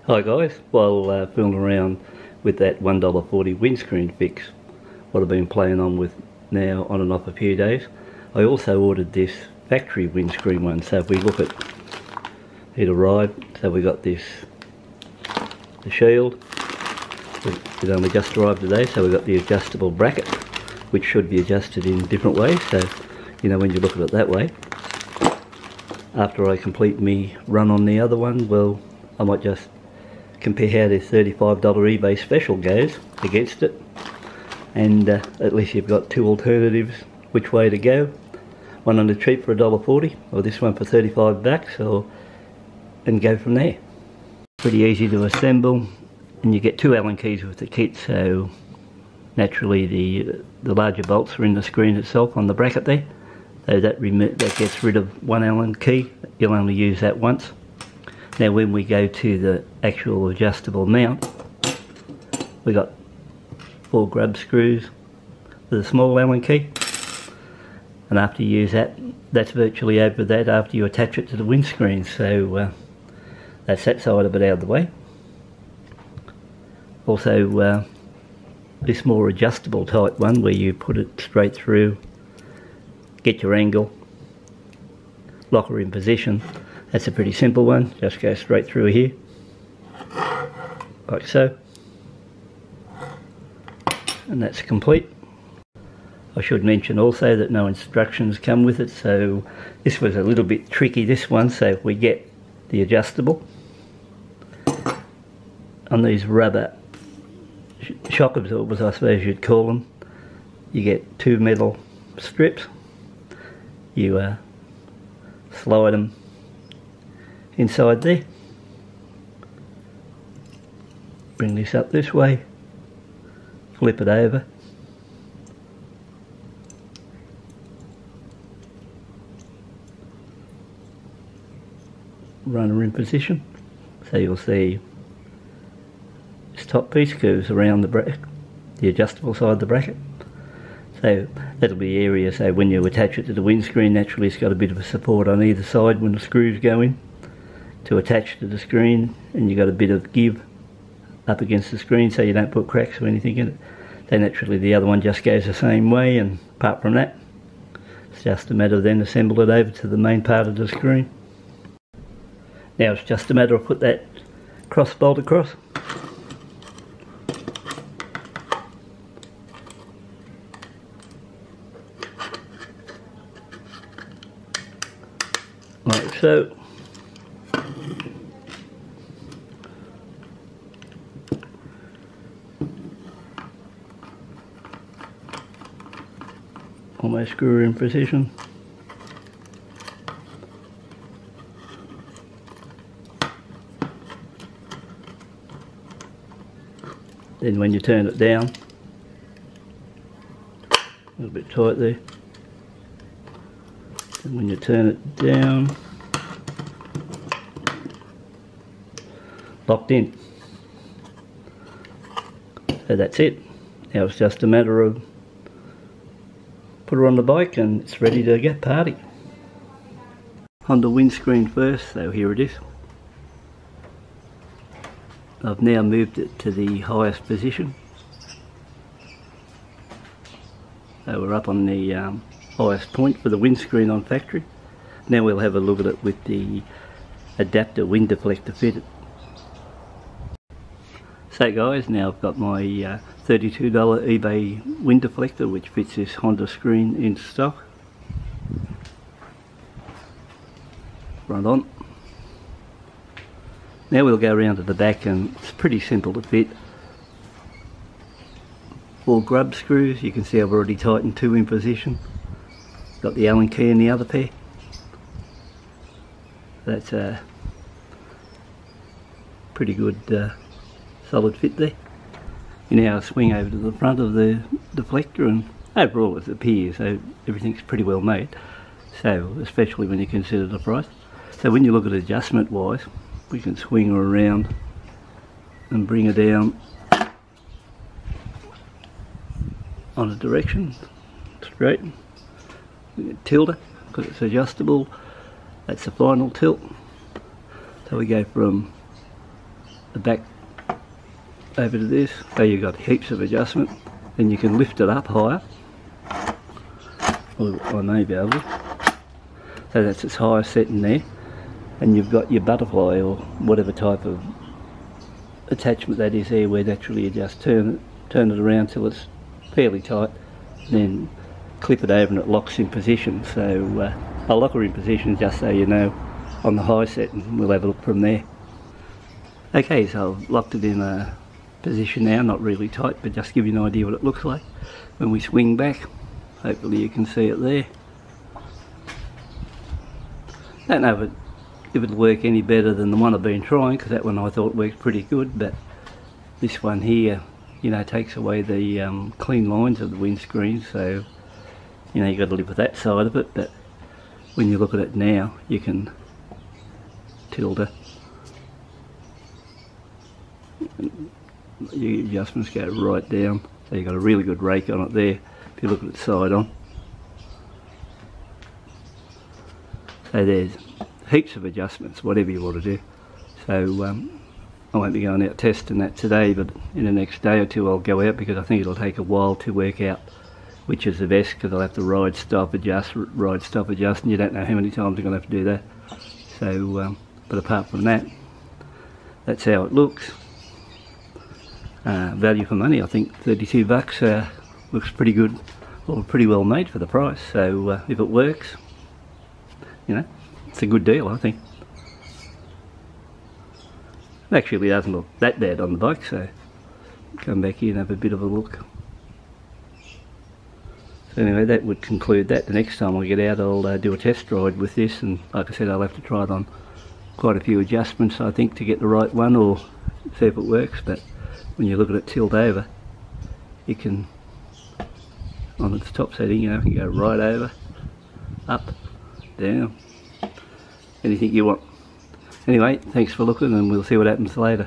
Hi guys, while fooling around with that $1.40 windscreen fix, what I've been playing on with now on and off a few days, I also ordered this factory windscreen one. So if we look at it arrived, so we got this, the shield, it only just arrived today, so we got the adjustable bracket which should be adjusted in different ways, so you know when you look at it that way. After I complete me run on the other one, well, I might just compare how this $35 eBay special goes against it, and at least you've got two alternatives which way to go. One on the cheap for $1.40, or this one for 35 bucks, and go from there. Pretty easy to assemble, and you get two Allen keys with the kit, so naturally the larger bolts are in the screen itself on the bracket there, so that gets rid of one Allen key. You'll only use that once. Now when we go to the actual adjustable mount, we got 4 grub screws with a small Allen key, and after you use that, that's virtually over that after you attach it to the windscreen, so that's that side of it out of the way. Also this more adjustable type one where you put it straight through, get your angle, lock her in position. That's a pretty simple one, just go straight through here, like so, and that's complete. I should mention also that no instructions come with it, so this was a little bit tricky, this one. So if we get the adjustable, on these rubber shock absorbers, I suppose you'd call them, you get 2 metal strips, you slide them inside there, bring this up this way, flip it over, run her in position, so you'll see this top piece curves around the bracket, the adjustable side of the bracket. So that'll be area, so when you attach it to the windscreen, naturally it's got a bit of a support on either side when the screws go in to attach to the screen, and you got a bit of give up against the screen so you don't put cracks or anything in it. So naturally the other one just goes the same way, and apart from that, it's just a matter of then assemble it over to the main part of the screen. Now it's just a matter of put that cross bolt across. Like so. Almost screw her in position. Then when you turn it down, a little bit tight there, and when you turn it down, locked in. So that's it. Now it's just a matter of put her on the bike and it's ready to get party. On the windscreen first, so here it is. I've now moved it to the highest position. So we're up on the highest point for the windscreen on factory. Now we'll have a look at it with the adapter wind deflector fitted. So guys, now I've got my $32 eBay wind deflector which fits this Honda screen in stock. Right on. Now we'll go around to the back, and it's pretty simple to fit. 4 grub screws, you can see I've already tightened 2 in position. Got the Allen key in the other pair. That's a pretty good solid fit there. You now swing over to the front of the deflector, and overall it appears so everything's pretty well made, so especially when you consider the price. So when you look at adjustment wise, we can swing her around and bring her down on a direction straight. We can tilt her because it's adjustable. That's the final tilt. So we go from the back over to this, so you've got heaps of adjustment. Then you can lift it up higher, or I may be able to. So that's its highest setting there, and you've got your butterfly or whatever type of attachment that is there, where naturally you just turn it around till it's fairly tight, then clip it over and it locks in position. So I'll lock her in position just so you know on the high set, and we'll have a look from there. Okay, so I've locked it in a position now, not really tight, but just give you an idea what it looks like when we swing back. Hopefully you can see it there. Don't know if it'll work any better than the one I've been trying, because that one I thought worked pretty good, but this one here, you know, takes away the clean lines of the windscreen, so you know, you've got to live with that side of it. But when you look at it now, you can tilt it. Your adjustments go right down, so you've got a really good rake on it there if you look at it side on. So there's heaps of adjustments, whatever you want to do. So I won't be going out testing that today, but in the next day or two I'll go out, because I think it'll take a while to work out which is the best, because I'll have to ride, stop, adjust, and you don't know how many times you're going to have to do that. So, but apart from that, that's how it looks. Value for money, I think 32 bucks looks pretty good, or pretty well made for the price. So if it works, you know, it's a good deal, I think. It actually doesn't look that bad on the bike, so come back here and have a bit of a look. So anyway, that would conclude that. The next time I get out, I'll do a test ride with this, and like I said, I'll have to try it on quite a few adjustments, I think, to get the right one, or see if it works. But when you look at it tilt over, you can, on its top setting, you know, you can go right over, up, down, anything you want. Anyway, thanks for looking, and we'll see what happens later.